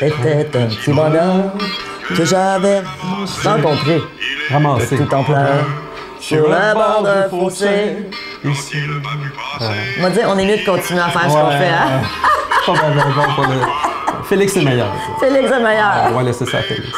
était un petit bonheur que j'avais rencontré. Ramassé. Tout en pleurs sur le bord d'un fossé. Ici. On va dire, on est mieux de continuer à faire ce qu'on fait, hein? Pas mal bon pour le... Félix est meilleur. Ça. Félix est meilleur. On va laisser ça à Félix.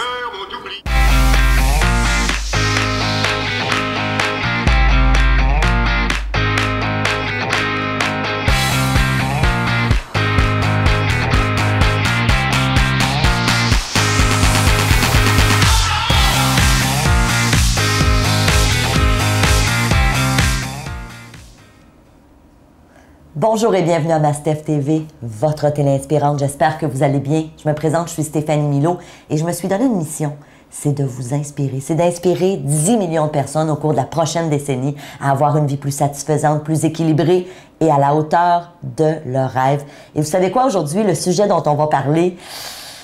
Bonjour et bienvenue à Mastef TV, votre télé inspirante. J'espère que vous allez bien. Je me présente, je suis Stéphanie Milot et je me suis donné une mission. C'est de vous inspirer. C'est d'inspirer 10 millions de personnes au cours de la prochaine décennie à avoir une vie plus satisfaisante, plus équilibrée et à la hauteur de leurs rêves. Et vous savez quoi, aujourd'hui, le sujet dont on va parler,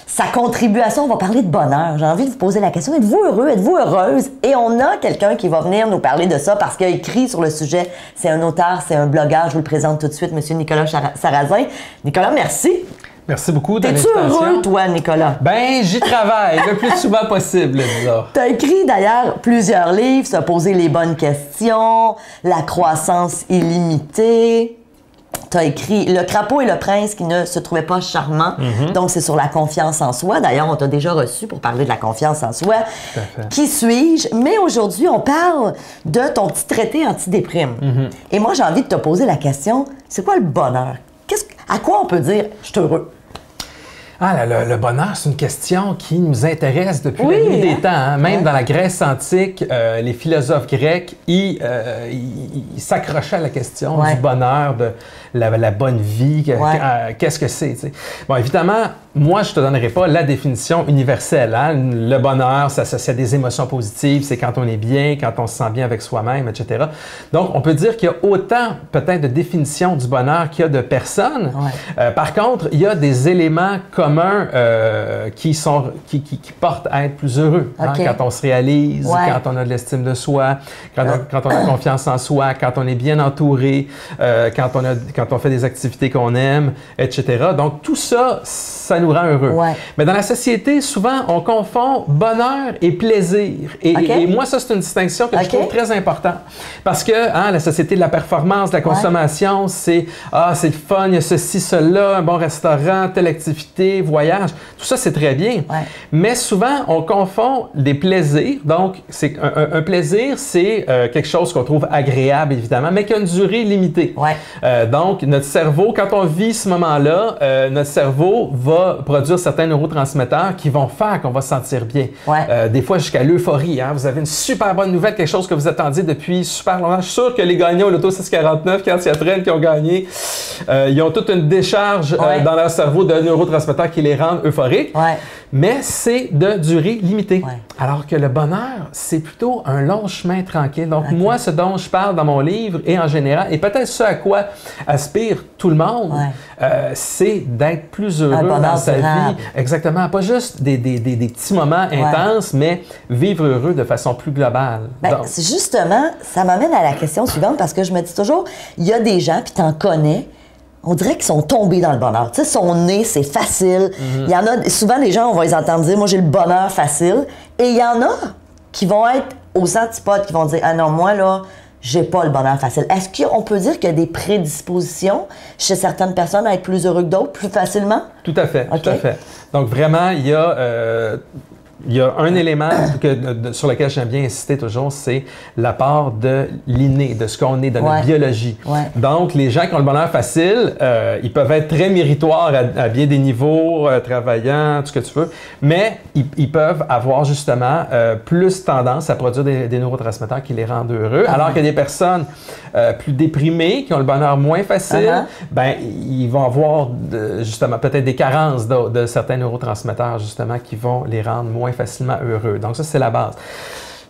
sa contribution, on va parler de bonheur. J'ai envie de vous poser la question, êtes-vous heureux, êtes-vous heureuse? Et on a quelqu'un qui va venir nous parler de ça parce qu'il a écrit sur le sujet. C'est un auteur, c'est un blogueur. Je vous le présente tout de suite, M. Nicolas Sarrazin. Nicolas, merci. Merci beaucoup de T'es-tu l'invitation. heureux, toi, Nicolas? Ben, j'y travaille le plus souvent possible, disons. Tu as écrit d'ailleurs plusieurs livres, se poser les bonnes questions, la croissance illimitée. Tu as écrit Le crapaud et le prince qui ne se trouvaient pas charmants. Donc, c'est sur la confiance en soi. D'ailleurs, on t'a déjà reçu pour parler de la confiance en soi. Tout à fait. Qui suis-je? Mais aujourd'hui, on parle de ton petit traité anti-déprime. Et moi, j'ai envie de te poser la question, c'est quoi le bonheur? À quoi on peut dire « je suis heureux » ? Ah, le bonheur, c'est une question qui nous intéresse depuis Oui, la nuit des temps. Hein? Même ouais. dans la Grèce antique, les philosophes grecs, ils s'accrochaient à la question Ouais. du bonheur, de la bonne vie, qu'est-ce que c'est. T'sais. Bon, évidemment, moi, je ne te donnerai pas la définition universelle. Hein? Le bonheur, ça c'est des émotions positives, c'est quand on est bien, quand on se sent bien avec soi-même, etc. Donc, on peut dire qu'il y a autant peut-être de définitions du bonheur qu'il y a de personnes. Ouais. Par contre, il y a des éléments communs qui portent à être plus heureux. Hein? Okay. Quand on se réalise, Ouais. quand on a de l'estime de soi, quand on a confiance en soi, quand on est bien entouré, quand on fait des activités qu'on aime, etc. Donc, tout ça, ça nous rend heureux. Ouais. Mais dans la société, souvent, on confond bonheur et plaisir. Et moi, ça, c'est une distinction que je trouve très importante. Parce que la société de la performance, de la consommation, c'est le fun, il y a ceci, cela, un bon restaurant, telle activité, voyage. Tout ça, c'est très bien. Ouais. Mais souvent, on confond des plaisirs. Donc, un plaisir, c'est quelque chose qu'on trouve agréable, évidemment, mais qui a une durée limitée. Ouais. Donc, notre cerveau, quand on vit ce moment-là, notre cerveau va produire certains neurotransmetteurs qui vont faire qu'on va se sentir bien. Ouais. Des fois, jusqu'à l'euphorie. Hein? Vous avez une super bonne nouvelle, quelque chose que vous attendiez depuis super longtemps. Je suis sûr que les gagnants au Loto 649, quand il y a Trail qui ont gagné, ils ont toute une décharge dans leur cerveau de neurotransmetteurs qui les rendent euphoriques. Ouais. Mais c'est de durée limitée. Ouais. Alors que le bonheur, c'est plutôt un long chemin tranquille. Donc, moi, ce dont je parle dans mon livre et en général, et peut-être ce à quoi aspire tout le monde, c'est d'être plus heureux dans sa vie. Exactement. Pas juste des petits moments intenses, mais vivre heureux de façon plus globale. Ben, c'est justement, ça m'amène à la question suivante parce que je me dis toujours, il y a des gens, puis tu en connais, on dirait qu'ils sont tombés dans le bonheur. Tu sais, sont nés, c'est facile. Il y en a, souvent, les gens, on va les entendre dire, moi, j'ai le bonheur facile. Et il y en a qui vont être aux antipodes, qui vont dire, ah non, moi, là, j'ai pas le bonheur facile. Est-ce qu'on peut dire qu'il y a des prédispositions chez certaines personnes à être plus heureux que d'autres, plus facilement? Tout à fait, tout à fait. Donc, vraiment, il y a un élément sur lequel j'aime bien insister toujours, c'est la part de l'inné, de ce qu'on est, de notre biologie. Ouais. Donc, les gens qui ont le bonheur facile, ils peuvent être très méritoires à bien des niveaux, travaillant, tout ce que tu veux, mais ils peuvent avoir justement plus tendance à produire des neurotransmetteurs qui les rendent heureux, alors que des personnes plus déprimées, qui ont le bonheur moins facile, ben, ils vont avoir justement peut-être des carences de certains neurotransmetteurs justement qui vont les rendre moins facilement heureux. Donc ça, c'est la base.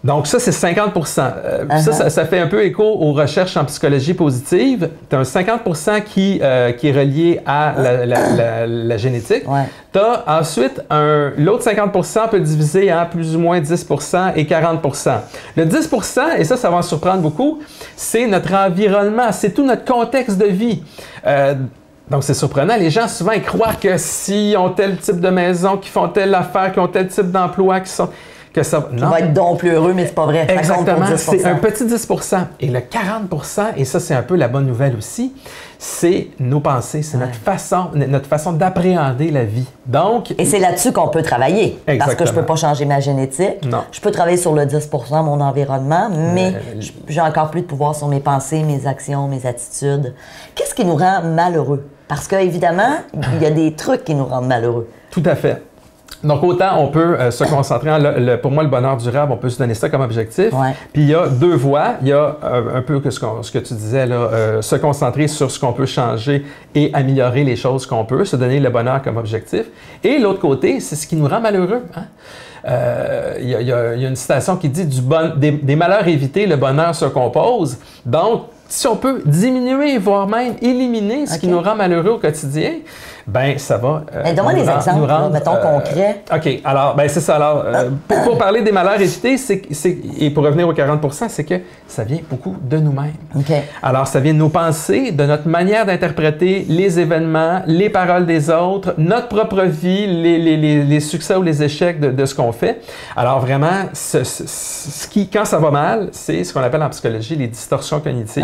Donc ça, c'est 50%. Ça fait un peu écho aux recherches en psychologie positive. Tu as un 50% qui est relié à la génétique. Ouais. Tu as ensuite l'autre 50%, on peut le diviser en plus ou moins 10% et 40%. Le 10%, et ça va en surprendre beaucoup, c'est notre environnement, c'est tout notre contexte de vie. Donc, c'est surprenant. Les gens, souvent, ils croient que s'ils ont tel type de maison, qu'ils font telle affaire, qu'ils ont tel type d'emploi, qu'ils sont... que ça va être donc plus heureux, mais c'est pas vrai. Exactement, c'est un petit 10 %. Et le 40 %, et ça, c'est un peu la bonne nouvelle aussi, c'est nos pensées, c'est notre façon d'appréhender la vie. Donc, et c'est là-dessus qu'on peut travailler. Exactement. Parce que je peux pas changer ma génétique. Non. Je peux travailler sur le 10 % mon environnement, mais j'ai encore plus de pouvoir sur mes pensées, mes actions, mes attitudes. Qu'est-ce qui nous rend malheureux? Parce qu'évidemment, il y a des trucs qui nous rendent malheureux. Tout à fait. Donc, autant on peut se concentrer, pour moi, le bonheur durable, on peut se donner ça comme objectif. Ouais. Puis, il y a deux voies. Il y a un peu ce que tu disais, là, se concentrer sur ce qu'on peut changer et améliorer les choses qu'on peut, se donner le bonheur comme objectif. Et l'autre côté, c'est ce qui nous rend malheureux. Hein? Il y a une citation qui dit des malheurs évités, le bonheur se compose. Donc, si on peut diminuer, voire même éliminer ce qui nous rend malheureux au quotidien, ben ça va. Donne-moi des exemples, mettons concrets. OK. Alors, ben c'est ça. Alors, pour parler des malheurs évités, et pour revenir aux 40 %, c'est que ça vient beaucoup de nous-mêmes. Okay. Alors, ça vient de nos pensées, de notre manière d'interpréter les événements, les paroles des autres, notre propre vie, les succès ou les échecs de ce qu'on fait. Alors, vraiment, quand ça va mal, c'est ce qu'on appelle en psychologie les distorsions cognitives.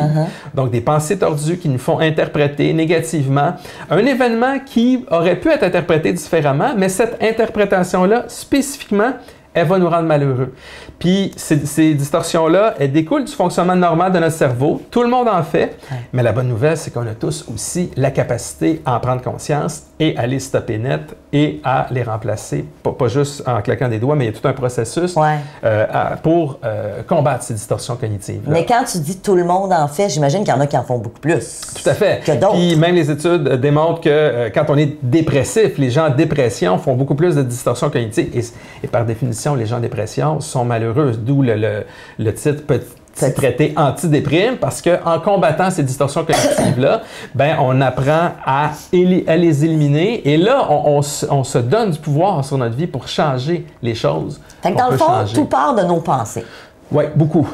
Donc, des pensées tordues qui nous font interpréter négativement un événement qui aurait pu être interprété différemment, mais cette interprétation-là, spécifiquement, elle va nous rendre malheureux. Puis ces distorsions-là, elles découlent du fonctionnement normal de notre cerveau. Tout le monde en fait, mais la bonne nouvelle, c'est qu'on a tous aussi la capacité à en prendre conscience et à les stopper net et à les remplacer, pas juste en claquant des doigts, mais il y a tout un processus pour combattre ces distorsions cognitives. Mais quand tu dis tout le monde en fait, j'imagine qu'il y en a qui en font beaucoup plus. Tout à fait. Que d'autres. Puis même les études démontrent que quand on est dépressif, les gens en dépression font beaucoup plus de distorsions cognitives et par définition, les gens en dépression sont malheureux, d'où le titre petit traité antidéprime, parce qu'en combattant ces distorsions cognitives-là, ben, on apprend à les éliminer et là, on se donne du pouvoir sur notre vie pour changer les choses. Fait que dans le fond, tout part de nos pensées. Oui, beaucoup.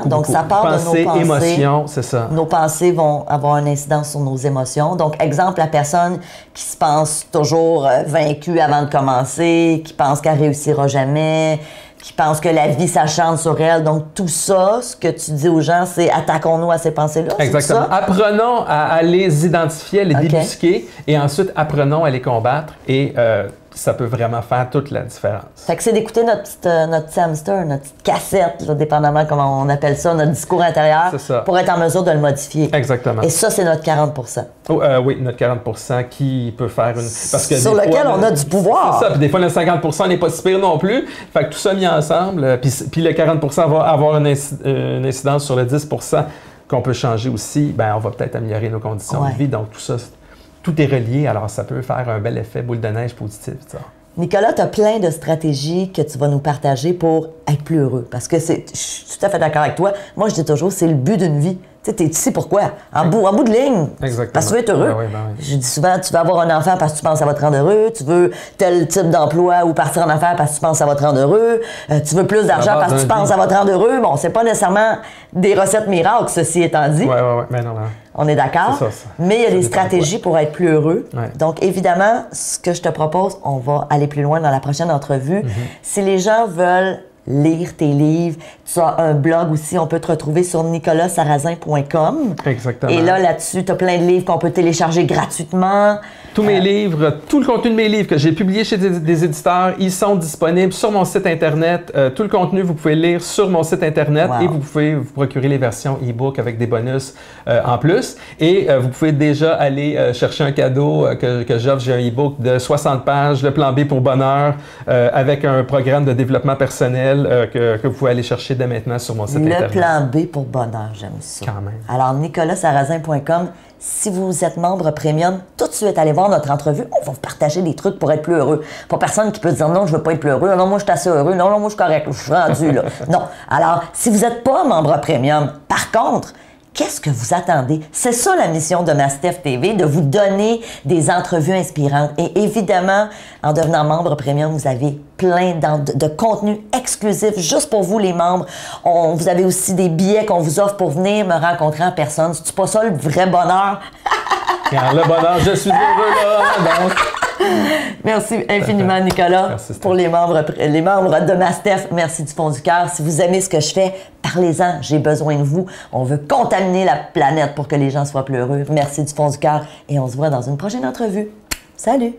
Donc, ça part de nos pensées. Émotions, c'est ça. Nos pensées vont avoir une incidence sur nos émotions. Donc, exemple, la personne qui se pense toujours vaincue avant de commencer, qui pense qu'elle réussira jamais, qui pense que la vie s'acharne sur elle. Donc, tout ça, ce que tu dis aux gens, c'est attaquons-nous à ces pensées-là. Exactement. Apprenons à les identifier, à les débusquer et ensuite apprenons à les combattre et ça peut vraiment faire toute la différence. Fait que c'est d'écouter notre petit hamster, notre petite cassette, là, dépendamment comment on appelle ça, notre discours intérieur, pour être en mesure de le modifier. Exactement. Et ça, c'est notre 40 % oui, notre 40 % qui peut faire une... Parce que sur lequel on a du pouvoir. C'est ça, puis des fois, le 50 % n'est pas si pire non plus. Fait que tout ça mis ensemble, puis le 40 % va avoir une incidence sur le 10 % qu'on peut changer aussi. Bien, on va peut-être améliorer nos conditions de vie. Donc, tout ça... Tout est relié, alors ça peut faire un bel effet boule de neige positif. Ça. Nicolas, tu as plein de stratégies que tu vas nous partager pour être plus heureux. Parce que je suis tout à fait d'accord avec toi. Moi, je dis toujours, c'est le but d'une vie. Tu sais, t'es ici pourquoi? En bout de ligne. Exactement. Parce que tu veux être heureux. Je dis souvent, tu veux avoir un enfant parce que tu penses que ça va te rendre heureux. Tu veux tel type d'emploi ou partir en affaires parce que tu penses que ça va te rendre heureux. Tu veux plus d'argent parce que tu penses que ça va te rendre heureux. Bon, c'est pas nécessairement des recettes miracles, ceci étant dit. Oui. Mais non. On est d'accord? Ça. Mais il y a des stratégies pour être plus heureux. Donc, évidemment, ce que je te propose, on va aller plus loin dans la prochaine entrevue. Si les gens veulent lire tes livres, tu as un blog aussi, on peut te retrouver sur nicolassarrazin.com. Exactement. Et là-dessus, tu as plein de livres qu'on peut télécharger gratuitement. Tous mes livres, tout le contenu de mes livres que j'ai publiés chez des éditeurs, ils sont disponibles sur mon site Internet. Tout le contenu, vous pouvez le lire sur mon site Internet et vous pouvez vous procurer les versions e-book avec des bonus en plus. Et vous pouvez déjà aller chercher un cadeau que j'offre. J'ai un e-book de 60 pages, le plan B pour bonheur, avec un programme de développement personnel que vous pouvez aller chercher dès maintenant sur mon site Internet. Le plan B pour bonheur, j'aime ça. Quand même. Alors, nicolassarrazin.com. Si vous êtes membre premium, tout de suite, allez voir notre entrevue. On va vous partager des trucs pour être plus heureux. Pas personne qui peut dire non, je veux pas être plus heureux. Non, moi, je suis assez heureux. Non, moi, je suis correct. Je suis rendu là. Non. Alors, si vous n'êtes pas membre premium, par contre, qu'est-ce que vous attendez? C'est ça la mission de Mastef TV, de vous donner des entrevues inspirantes. Et évidemment, en devenant membre premium, vous avez plein de contenu exclusif juste pour vous, les membres. Vous avez aussi des billets qu'on vous offre pour venir me rencontrer en personne. C'est pas ça le vrai bonheur? Quand le bonheur, je suis heureux là. Donc... Merci infiniment, Nicolas, pour les membres de Mastef. Merci du fond du cœur. Si vous aimez ce que je fais, parlez-en. J'ai besoin de vous. On veut contaminer la planète pour que les gens soient plus heureux. Merci du fond du cœur et on se voit dans une prochaine entrevue. Salut!